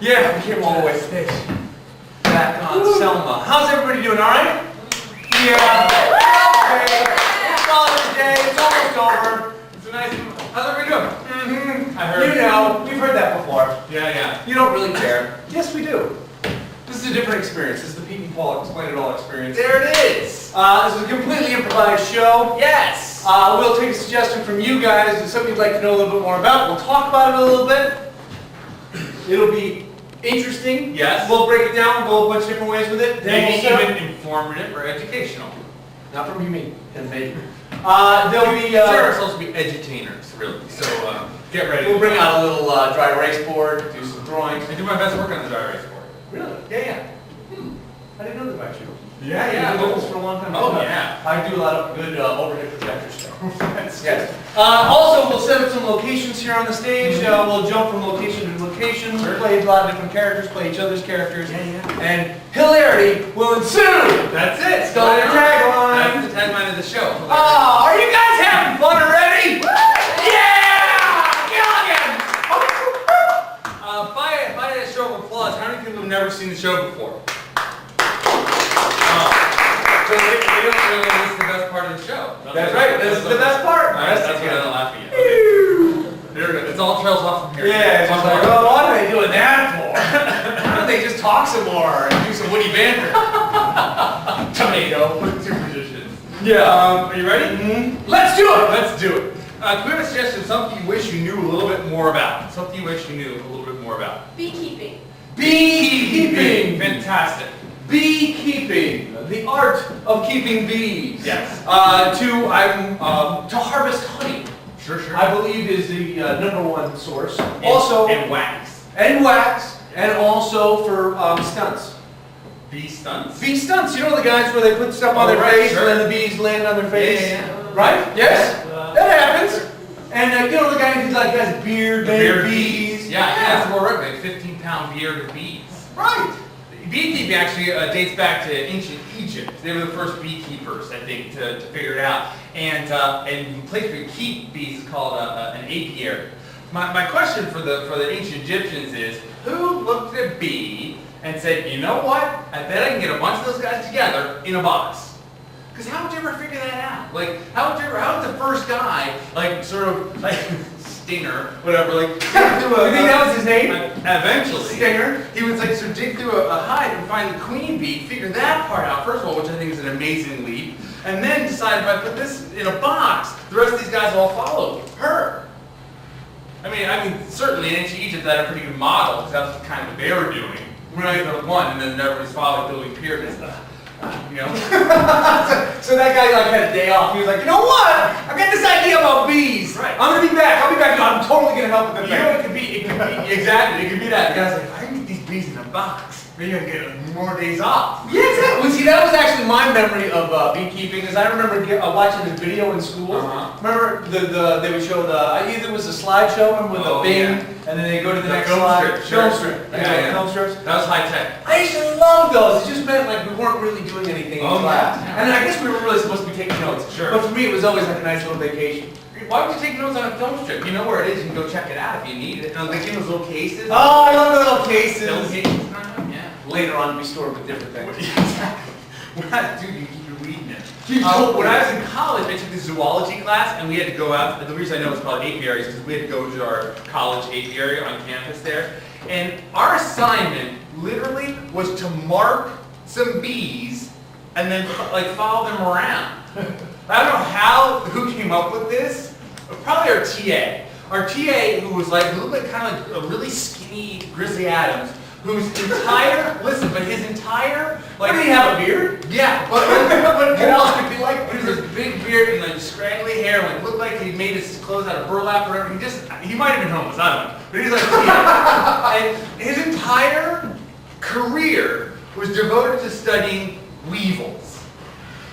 Yeah, we came all the way to stage. Back on Selma. How's everybody doing, all right? Yeah. Okay. It's Father's Day. It's almost over. It's a nice... How's everybody doing? I heard. You know, we've heard that before. Yeah. You don't really care. Yes, we do. This is a different experience. This is the Pete and Paul Explain It All experience. There it is. This is a completely improvised show. Yes. We'll take a suggestion from you guys. If something you'd like to know a little bit more about, we'll talk about it a little bit. It'll be interesting. Yes. We'll break it down. We'll go a bunch of different ways with it. Maybe even informative or educational. Not from you, me. And maybe. There'll be... Consider ourselves to be edutainers, really. So get ready. We'll bring out a little dry erase board, do some drawings. I do my best work on the dry erase board. Really? Yeah. I didn't know that about you. Yeah. You've been doing this for a long time. Oh, yeah. I do a lot of good overhead projector stuff. Yes. Also, we'll set up some locations here on the stage. We'll jump from location to location. We'll play a lot of different characters, play each other's characters. And hilarity will ensue! That's it. Still our tagline. That's the tagline of the show. Oh, are you guys having fun already? By a show of applause, how many people have never seen the show before? So they don't realize this is the best part of the show. That's right, this is the best part. That's why I don't laugh at you. Okay. There it is. It's all trails off from here. Yeah, it's just like, oh, what are they doing that for? Why don't they just talk some more and do some witty banter? Tomato, put two positions. Yeah. Are you ready? Mm-hmm. Let's do it! Let's do it. Can we have a suggestion of something you wish you knew a little bit more about? Something you wish you knew a little bit more about? Beekeeping. Beekeeping! Fantastic. Beekeeping, the art of keeping bees. Yes. To harvest honey. Sure. I believe is the #1 source. And wax. And also for stunts. Bee stunts? Bee stunts. You know the guys where they put stuff on their face and then the bees land on their face? Yeah. Right? Yes? That happens. And you know the guy who's like has beard made bees? Yeah, that's more right. 15-pound beard of bees. Right. Beekeeping actually dates back to ancient Egypt. They were the first beekeepers, I think, to figure it out. And the place where you keep bees is called an apiary. My question for the ancient Egyptians is, who looked at a bee and said, you know what? I bet I can get a bunch of those guys together in a box. Because how would you ever figure that out? Like, how would the first guy, like, sort of, like, Stinger, whatever, like, dig through you think that was his name? Eventually. Stinger. He would, like, sort of dig through a hive and find the queen bee, figure that part out, first of all, which I think is an amazing leap, and then decide if I put this in a box, the rest of these guys will all follow her. I mean, certainly in ancient Egypt that had a pretty good model, because that's the kind of what they were doing. Right, one, and then everybody's following building pyramids. You know? so that guy like had a day off. He was like, you know what? I got this idea about bees. Right. I'm gonna be back. I'll be back. I'm totally gonna help with the thing. You know, it could be exactly. It could be that. The guy's like, I can get these bees in a box. Maybe I can get more days off. Yeah, exactly. Well, see, that was actually my memory of beekeeping, because I remember watching this video in school. Remember they would show either it was a slideshow with a bing, and then they go to the next slide. Film strip. Film strips. That was high tech. I used to love those. It just meant like we weren't really doing anything in class. And I guess we were really supposed to be taking notes. Sure. But for me, it was always like a nice little vacation. Why would you take notes on a film strip? You know where it is. You can go check it out if you need it. They give those little cases. Oh, I love the little cases. Film cases. Yeah. Later on, be stored with different things. Exactly. Dude, you keep reading it. When I was in college, I took this zoology class, and we had to go out. The reason I know it's called apiary is because we had to go to our college apiary on campus there. And our assignment literally was to mark some bees and then like follow them around. I don't know who came up with this. Probably our TA. Our TA, who was like a little bit kind of like a really skinny Grizzly Adams, whose entire, but his entire, like... Did he have a beard? Yeah, but what else could be like? He was this big beard and like scraggly hair, like looked like he made his clothes out of burlap or whatever. He might have been homeless, I don't know. But he's like, and his entire career was devoted to studying weevils,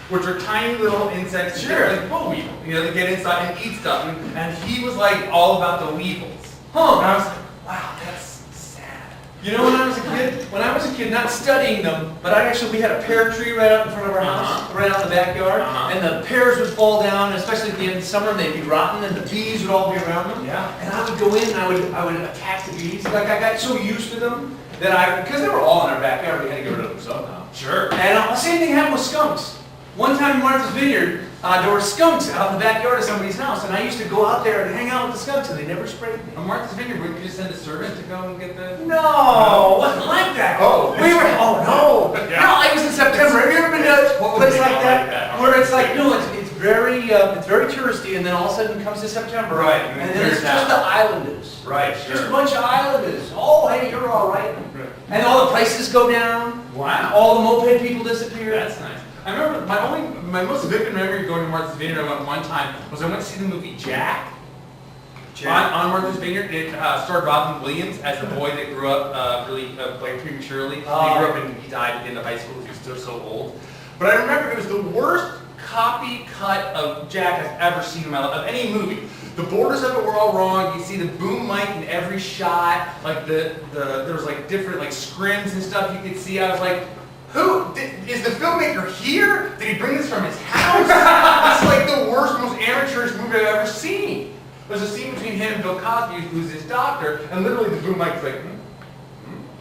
which are tiny little insects, like boll weevil. You know, they get inside and eat stuff. And he was like all about the weevils. And I was like, wow, that's sad. You know, when I was a kid, did when I was a kid, not studying them, but we had a pear tree right out in front of our house, right out in the backyard, and the pears would fall down, especially at the end of summer, and they'd be rotten, and the bees would all be around them. Yeah. And I would go in and I would attack the bees. Like I got so used to them that because they were all in our backyard, we had to get rid of them somehow. Sure. And the same thing happened with skunks. One time in Martha's Vineyard, there were skunks out in the backyard of somebody's house, and I used to go out there and hang out with the skunks, and they never sprayed me. On Martha's Vineyard, would you just send a servant to go and get the... No, it wasn't like that. Oh. No, it was in September. Have you ever been to a place like that? Where it's like, no, it's very touristy, and then all of a sudden it comes to September. Right. And then it's just the islanders. Right, sure. Just a bunch of islanders. Oh, hey, you're all right. And all the prices go down. Wow. All the moped people disappear. That's nice. I remember my most vivid memory of going to Martha's Vineyard I went one time was I went to see the movie Jack. On Martha's Vineyard. It starred Robin Williams as a boy that grew up really like prematurely. He grew up and he died at the end of high school because he was still so old. But I remember it was the worst copy cut of Jack I've ever seen in my life, of any movie. The borders of it were all wrong. You see the boom mic in every shot. Like there was like different like scrims and stuff you could see. I was like, is the filmmaker here? Did he bring this from his house? It's like the worst, most amateurish movie I've ever seen. There's a scene between him and Bill Cosby, who's his doctor, and literally the boom mic's like,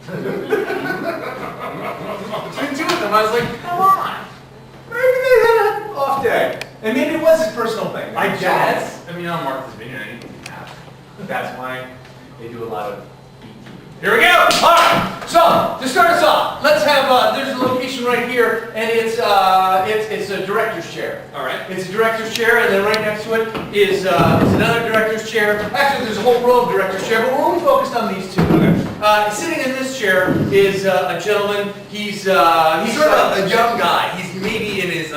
between two of them, I was like, come on. Maybe they had an off day. And maybe it was his personal thing. I guess. I mean, on Martha's Vineyard, anything can happen. That's why they do a lot of... Here we go! Alright, so to start us off, let's have, there's a location right here, and it's a director's chair. Alright. It's a director's chair, and then right next to it is another director's chair. Actually, there's a whole row of director's chair, but we're only focused on these two. Sitting in this chair is a gentleman. He's sort of a young guy. He's maybe in his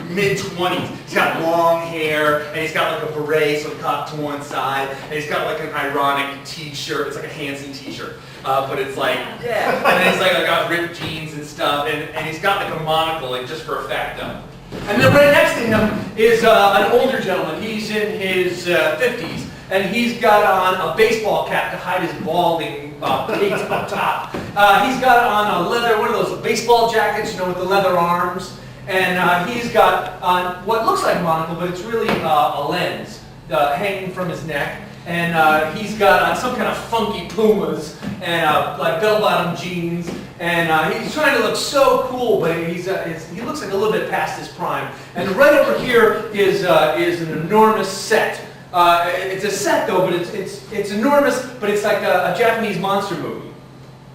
mid-20s. He's got long hair, and he's got like a beret sort of cocked to one side, and he's got like an ironic t-shirt. It's like a Hanson t-shirt. But it's like, yeah. And then he's like got ripped jeans and stuff, and he's got like a monocle, like just for effect. And then right next to him is an older gentleman. He's in his 50s, and he's got on a baseball cap to hide his balding pate up top. He's got on a leather, one of those baseball jackets, you know, with the leather arms. And he's got on what looks like a monocle, but it's really a lens hanging from his neck. And he's got on some kind of funky Pumas and like bell-bottom jeans, and he's trying to look so cool, but he looks like a little bit past his prime. And right over here is an enormous set. It's a set though, but it's enormous, but it's like a Japanese monster movie.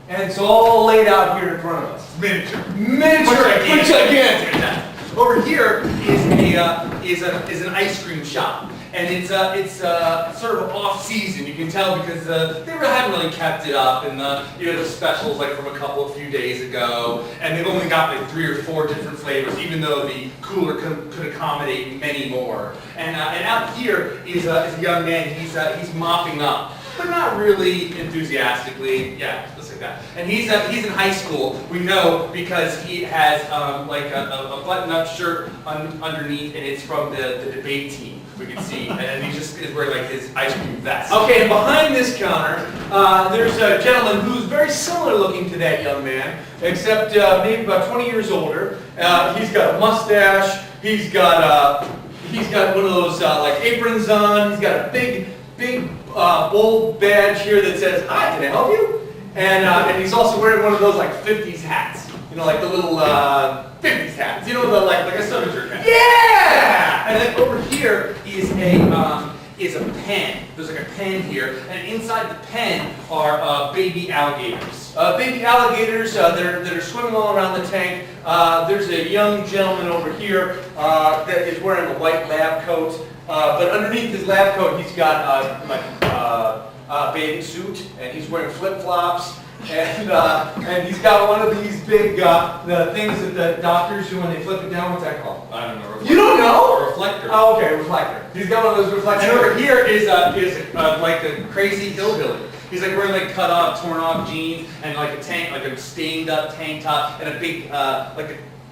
And it's all laid out here in front of us. Miniature, gigantic. Over here is an ice cream shop. And it's sort of off season, you can tell, because they haven't really kept it up, and the specials like from a few days ago, and they've only got like 3 or 4 different flavors, even though the cooler could accommodate many more. And out here is a young man. He's mopping up, but not really enthusiastically. Yeah, just like that. And he's in high school. We know because he has like a button-up shirt underneath, and it's from the debate team. We can see, and he just is wearing like his ice cream vest. Okay, and behind this counter, there's a gentleman who's very similar looking to that young man, except maybe about 20 years older. He's got a mustache. He's got one of those like aprons on. He's got a big bold badge here that says, "Hi, can I help you?" And he's also wearing one of those like 50s hats. You know, like the little 50s hats. You know, the like a Southerner hat. Yeah! And then over here is a pen. There's like a pen here, and inside the pen are baby alligators. Baby alligators that are swimming all around the tank. There's a young gentleman over here that is wearing a white lab coat, but underneath his lab coat he's got a bathing suit, and he's wearing flip-flops. And he's got one of these big the things that the doctors do when they flip it down. What's that called? I don't know. Reflector. You don't know? A reflector. Oh, okay, reflector. He's got one of those reflectors. And over here is like a crazy hillbilly. He's like wearing like cut off, torn off jeans and like a stained up tank top and a big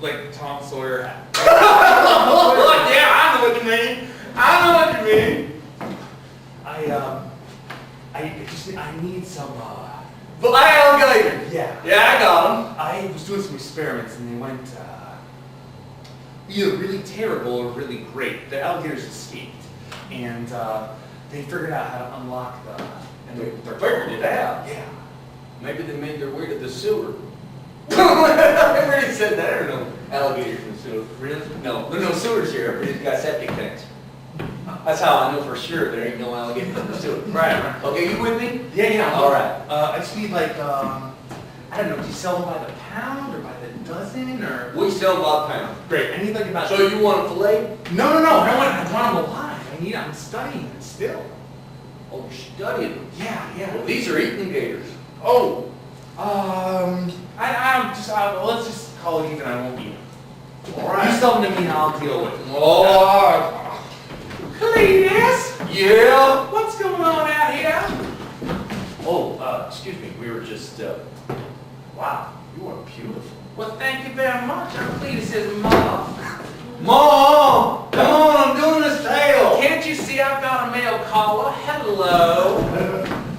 like Tom Sawyer hat. Yeah, I know what you mean. I know what you mean. I need some. Alligator. Yeah. Yeah, I got them. I was doing some experiments and they went either really terrible or really great. The alligators escaped. And they figured out how to unlock the... And They figured it out. Yeah. Maybe they made their way to the sewer. I already said that. There are no alligators in the sewer. Really? No, there are no sewers here. Everybody's got septic tanks. That's how I know for sure there ain't no alligators in the sewer. Right. Okay, you with me? Yeah. All right. I just need like, I don't know, do you sell them by the pound or by the dozen or? We sell by the pound. Great, I need like about... So you want a fillet? No, I want them alive. I'm studying them still. Oh, you're studying them. Yeah. Well, these are eating gators. Oh, let's just call it even, I won't eat them. All right. You sell them to me and I'll deal with them. Oh, Cletus! yeah. What's going on out here? Oh, excuse me. We were just, Wow, you are beautiful. Well, thank you very much. I'm Cletus's mom. Mom! Come on, I'm doing a sale. Can't you see I've got a male caller? Hello.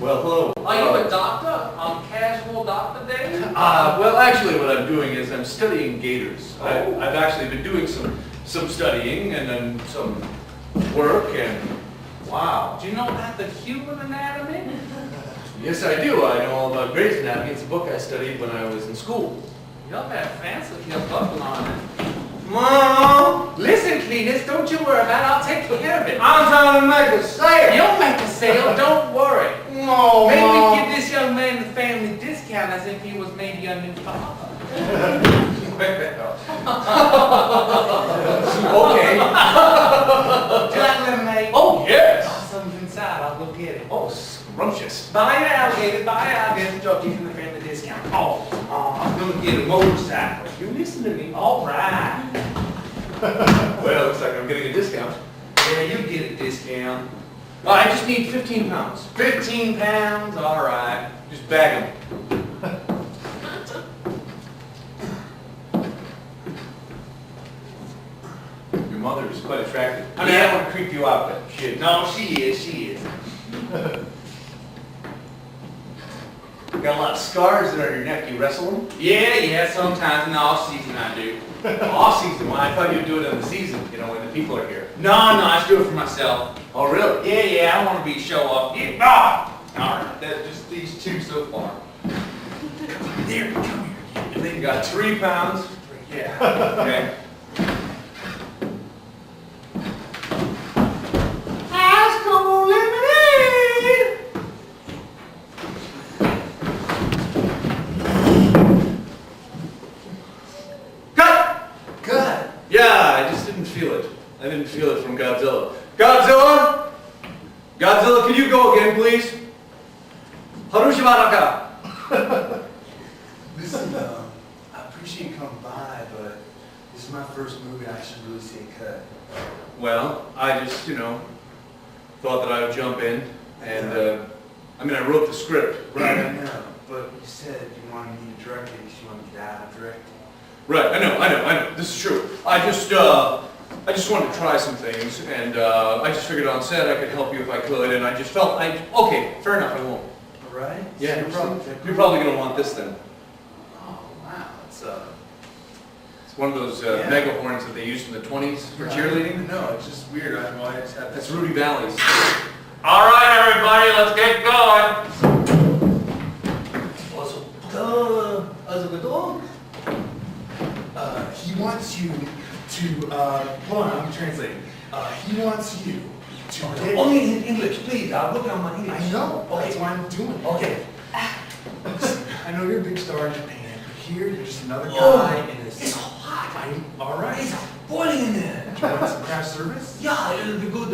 Well, hello. Are you a doctor? Casual doctor day? Well, actually, what I'm doing is I'm studying gators. Oh. I've actually been doing some studying and then some work and wow. Do you know about the human anatomy? Yes, I do. I know all about Gray's Anatomy. It's a book I studied when I was in school. You're very fancy with your buckle on it. Mom! Listen, Cletus, don't you worry about it. I'll take care of it. I'm trying to make a sale. You'll make a sale, don't worry. No, Maybe we Mom. give this young man the family discount as if he was maybe a new father. Okay. Do you like lemonade? Oh, yes. Oh, something's inside. I'll go get it. Oh, scrumptious. Buy an alligator, I'll give you the family discount. Oh, I'm gonna get a motorcycle. You listen to me. All right. Well, looks like I'm getting a discount. Yeah, you get a discount. I just need 15 pounds. 15 pounds, all right. Just bag them. Your mother is quite attractive. I mean, I don't want to creep you out, but shit. No, she is. You got a lot of scars that are on your neck. You wrestle them? Yeah, sometimes in the off season I do. Off season. Well, I thought you'd do it in the season, you know, when the people are here. No, I just do it for myself. Oh, really? Yeah, I don't want to be show off. Yeah, all right, that's just these two so far. Come here. You think you got 3 pounds? Yeah. Okay. High school lemonade. Cut! Good. Yeah, I just didn't feel it. I didn't feel it from Godzilla. Godzilla? Godzilla, can you go again, please? Harushibaraka. Listen, I appreciate you coming by, but this is my first movie. I should really say cut. Well, I just, thought that I would jump in, and, I wrote the script. Right, I know. But you said you wanted me to direct it because you wanted to get out of directing. Right, I know, this is true. I just wanted to try some things, and, I just figured on set I could help you if I could, and I just felt, okay, fair enough, I won't. All right? Yeah, Seriously? you're probably gonna want this then. Oh wow, It's one of those Yeah. mega horns that they used in the 20s for cheerleading. No, it's just weird. I just had That's Rudy Valley's. All right, everybody, let's get going. He wants you to, hold on, I'm translating. He wants you to get... Only in English, please. I'm looking on my English. I know, that's why I'm doing it. Okay. I know you're a big star in Japan, but here you're just another guy Oh, in this... it's hot. All right. It's boiling in there. Do you want some craft service? Yeah, it'll be good.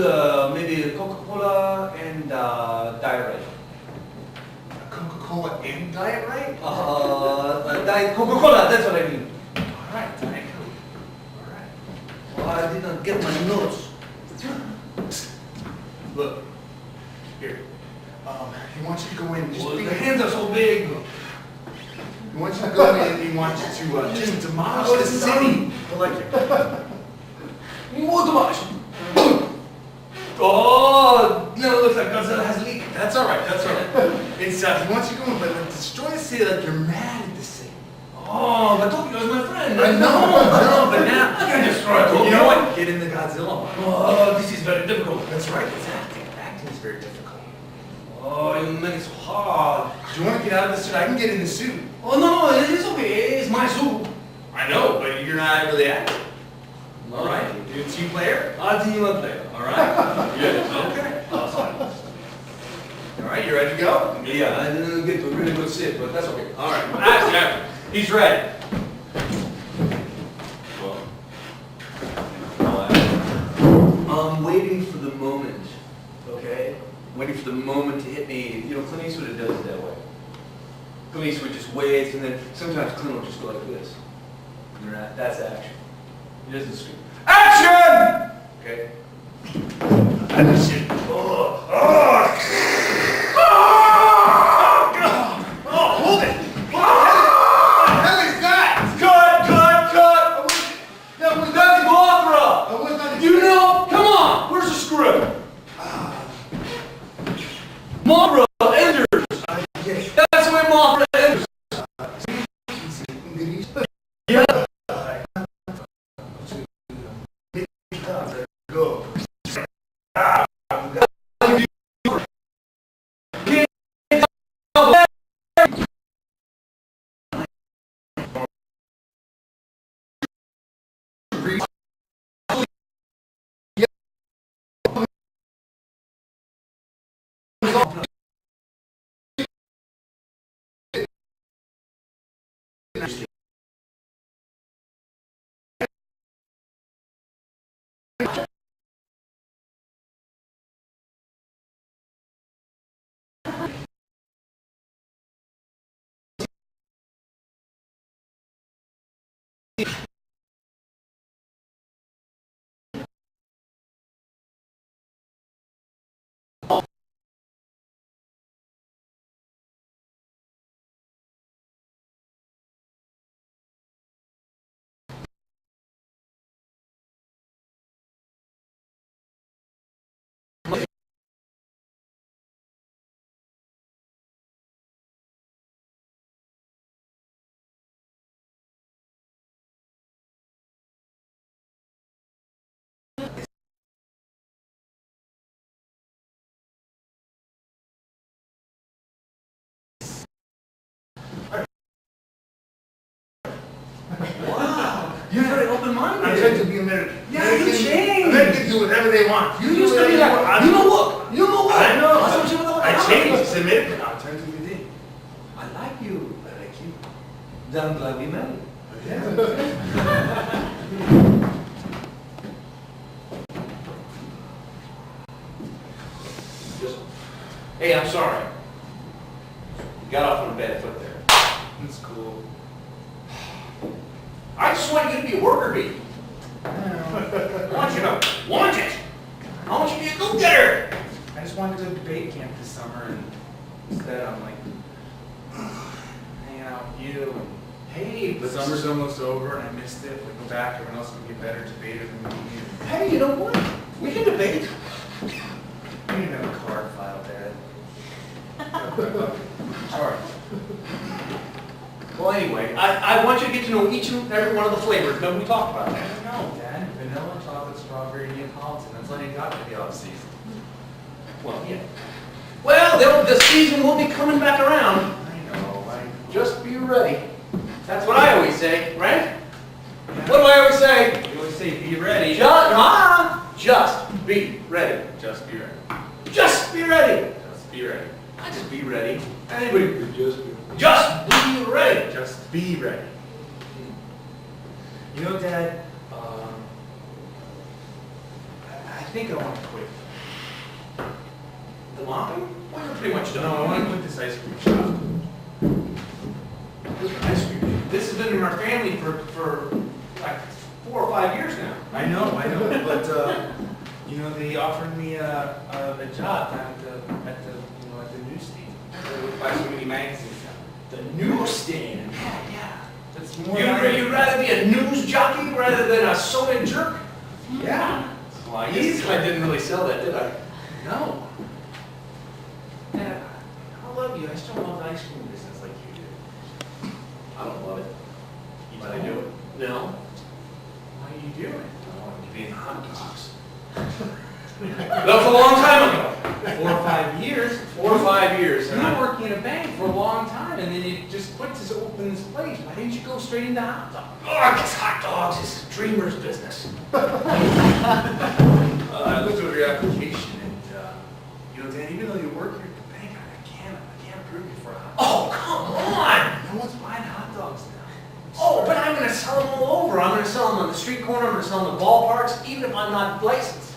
Maybe Coca-Cola and Diet Right. Coca-Cola and Diet Right? Diet Coca-Cola. That's what I mean. All right, Diet Coke. All right. Oh, I did not get my notes. Look. Here. He wants you to go in and just... Well, the hands are so big. He wants you to go in and he wants you to just demolish Go to the city. I like it. More demolish. Oh, no, it looks like Godzilla has leaked. That's all right. It's he wants you going, but like, destroy the city like you're mad at the city. Oh, but Tokyo's my friend. I know, but now I can destroy Tokyo. You know what? Get in the Godzilla mode. Oh, this is very difficult. That's right. It's acting. Acting is very difficult. Oh, you make it so hard. Do you want to get out of the suit? I can get in the suit. Oh, no, it's okay. It's my suit. I know, but you're not really acting. All right. You're a team player. I'll team up player. All right. Good. Okay. Awesome. All right. You ready to go? Yeah, I didn't get a really good sit, but that's okay. All right. Ask him. He's ready. I'm waiting for the moment, okay? Waiting for the moment to hit me. You know, Clint Eastwood does it that way. Clint Eastwood just waits, and then sometimes Clint will just go like this. And that's action. He doesn't scream. Action! Okay? Action. Oh, oh. Oh, hold it. What the hell is that? Cut! That was That's Mothra! That was not. You know? Come on! Where's the script? Mothra enters! That's the way Mothra enters! Yeah. Go. Wow! You're very open-minded. I'm trying to be American. Yeah, you changed. Americans do whatever they want. You used to be like, you know what? I know. I changed. It's American. I'm trying to be there. I like you. I like you. Then I'm glad we married. Hey, I'm sorry. You got off on a bad foot there. It's cool. I just want you to be a worker bee. I want you to want it. I want you to be a go-getter. I just wanted to go to debate camp this summer, and instead I'm like hanging out with you. And Hey, the summer's almost over, and I missed it. If we go back, everyone else will be a better debater than me. hey, you know what? We can debate. You didn't have a card file, Dad. Sorry. Well, anyway, I want you to get to know each and every one of the flavors that we talked about. I don't know, Dad. Vanilla, chocolate, strawberry, Neapolitan. That's all you got for the off-season. Well, yeah. Well, the season will be coming back around. I know. Just be ready. That's what I always say, right? What do I always say? You always say, be ready. Just be ready. Just be ready. Just be ready. Just be ready. I just be ready. Anybody could just be ready. Just be ready. Just be ready. You know, Dad, I think I want to quit. The mopping? Well, you're pretty much done. No, I want to quit this ice cream shop. Ice cream. This has been in our family for like 4 or 5 years now. I know, but you know, they offered me a job down at the newsstand. They would buy so many magazines. The newsstand. Yeah. That's more. You'd rather be a news jockey rather than a soda jerk? Yeah. Well, I didn't really sell that, did I? No. Yeah. I love you, I still love the ice cream business like you do. I don't love it. But I do it. No. Why do you do it? I want to be in hot dogs. That was a long time ago. 4 or 5 years. 4 or 5 years. You were working in a bank for a long time, and then you just quit to open this place. Why didn't you go straight into hot dogs? Oh, because hot dogs is a dreamer's business. I looked over your application and, you know, Dan, even though you work here at the bank, I can't approve you for a hot dog. Oh, come on! No one's buying hot dogs now. Oh, but I'm going to sell them all over. I'm going to sell them on the street corner. I'm going to sell them in the ballparks, even if I'm not licensed.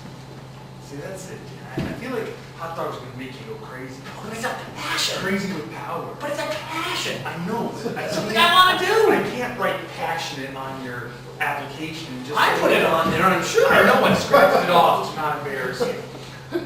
See, that's it, Dan. I feel like hot dogs are going to make you go crazy. But it's a passion. Crazy with power. But it's a passion. I know, but It's something I want to do. I can't write passionate on your application and just. I put it on there, I'm sure. I know, I scratched it off. It's not embarrassing. You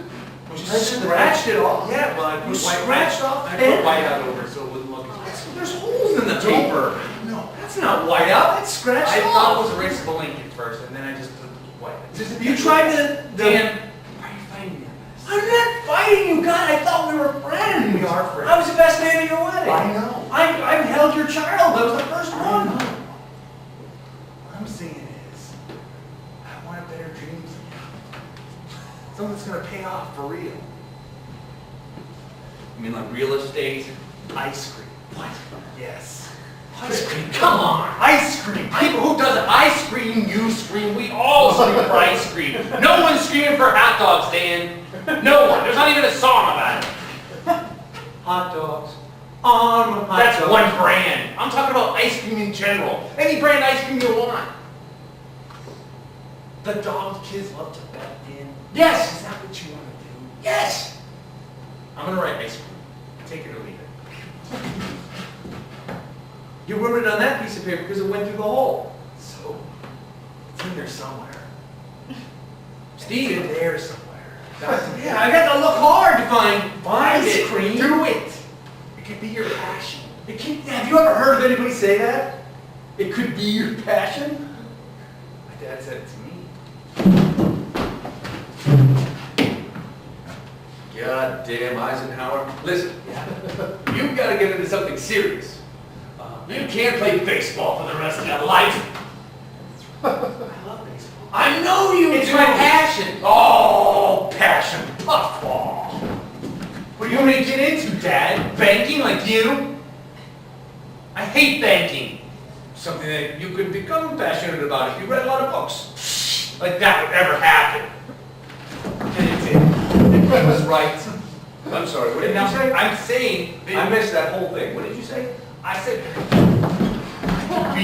scratched it off? Yeah, well, I put You white. scratched off I the pen? put white out over it so it wouldn't look as. There's holes in the paper. No. That's not white out. That's scratched I off. thought it was erasable ink at first, and then I just put white. You tried to... Dan, why are you fighting me on this? I'm not fighting you, God. I thought we were friends. We are friends. I was the best man at your wedding. I know. I held your child. That was the first I one. know. What I'm saying is, I want better dreams than you. Something that's gonna pay off for real. You mean like real estate? Ice cream. What? Yes. Ice cream? Come on. Ice cream. People who does I scream, you scream, we all scream for ice cream. No one's screaming for hot dogs, Dan. No one. There's not even a song about it. Hot dogs. On with hot That's dogs. one brand. I'm talking about ice cream in general. Any brand ice cream you want. The dog kids love to bet in. Yes. Is that what you want to do? Yes. I'm gonna write ice cream. Take it or leave it. You wrote it on that piece of paper because it went through the hole. So, it's in there somewhere. Steve. It's in there somewhere. That's Yeah, I got to look hard to find Find it. it. Do it. It could be your passion. It can, have you ever heard of anybody say that? It could be your passion? My dad said it to me. God damn Eisenhower. Listen, you've got to get into something serious. You can't play baseball for the rest of your life. I love baseball. I know you It's do. my passion. Oh, passion. Puffball. What do you want me to get into, Dad? Banking like you? I hate banking. Something that you could become passionate about if you read a lot of books. Like that would ever happen. And it did. That was right. I'm sorry, what did you say? I'm saying that I missed that whole thing. What did you say? I said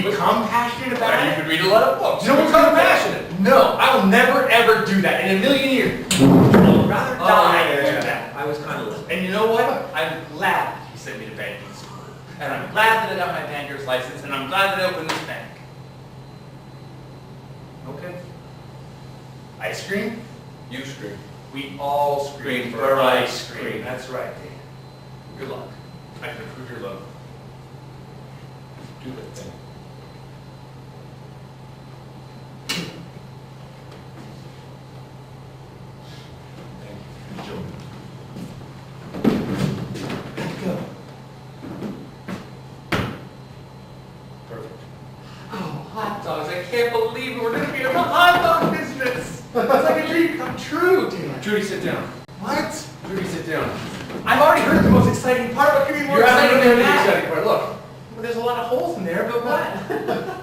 become passionate about You it. could read a lot of books. No one's Become gonna passionate. No, I will never ever do that in a million years. I would rather die than do that. I was kind of listening. And you know what? I'm glad he sent me to banking school. And I'm glad that I got my banker's license, and I'm glad that I opened this bank. Okay. Ice cream? You scream. We all scream for ice cream. That's right, Dave. Good luck. I can approve your loan. Do that thing. Thank you. Let's go. Perfect. Oh, hot dogs. I can't believe we're going to be in the hot dog business. It's like a dream come true, dude. Judy, sit down. What? Judy, sit down. I've already heard the most exciting part. What could be more You're exciting having than the that? exciting part. Look. Well, there's a lot of holes in there, but what?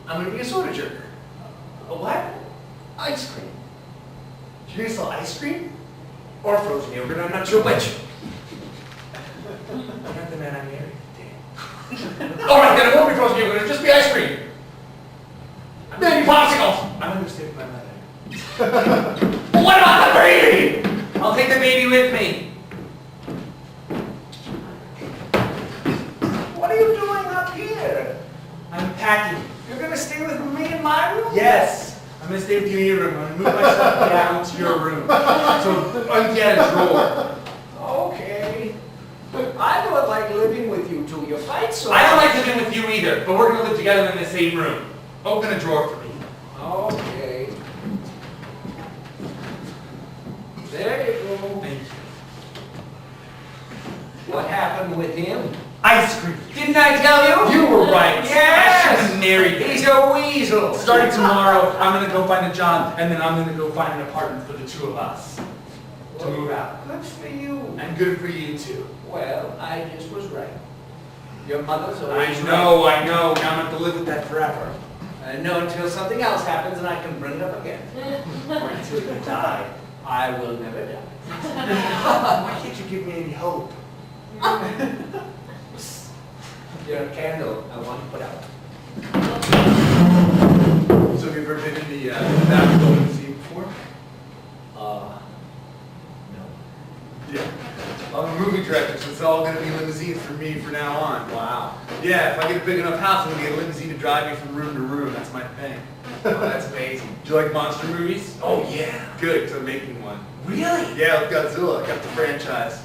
I'm gonna be a soda jerker. A what? Ice cream. You're going to sell ice cream? Or frozen yogurt, I'm not sure which. I'm not the man I married. Damn. Alright, then it won't be frozen yogurt, it'll just be ice cream. Maybe popsicles. I'm going to stay with my mother. But what about the baby? I'll take the baby with me. What are you doing up here? I'm packing. You're gonna stay with me in my room? Yes. I'm going to stay with you in your room. I'm going to move myself down to your room. So unget a drawer. Okay. I don't like living with you two. You fight so I don't like living with you either, but we're going to live together in the same room. Open a drawer for me. Okay. There There you go. Thank you. What happened with him? Ice cream. Didn't I tell you? You were right. Yes. I should have married him. He's a weasel. Starting tomorrow, I'm gonna go find a job, and then I'm gonna go find an apartment for the two of us to move out. Good for you. And good for you too. Well, I just was right. Your mother's always I know. Now I'm gonna have to live with that forever. right. I know until something else happens and I can bring it up again. Or until you die. I will never die. Why can't you give me any hope? You're a candle I want to put out. So have you ever been in the basketball museum before? No. Yeah. I'm a movie director, so it's all gonna be limousines for me from now on. Wow. Yeah, if I get a big enough house, I'm gonna get a limousine to drive me from room to room. That's my thing. Oh, that's amazing. Do you like monster movies? Oh yeah. Good, because I'm making one. Really? Yeah, with Godzilla. I got the franchise.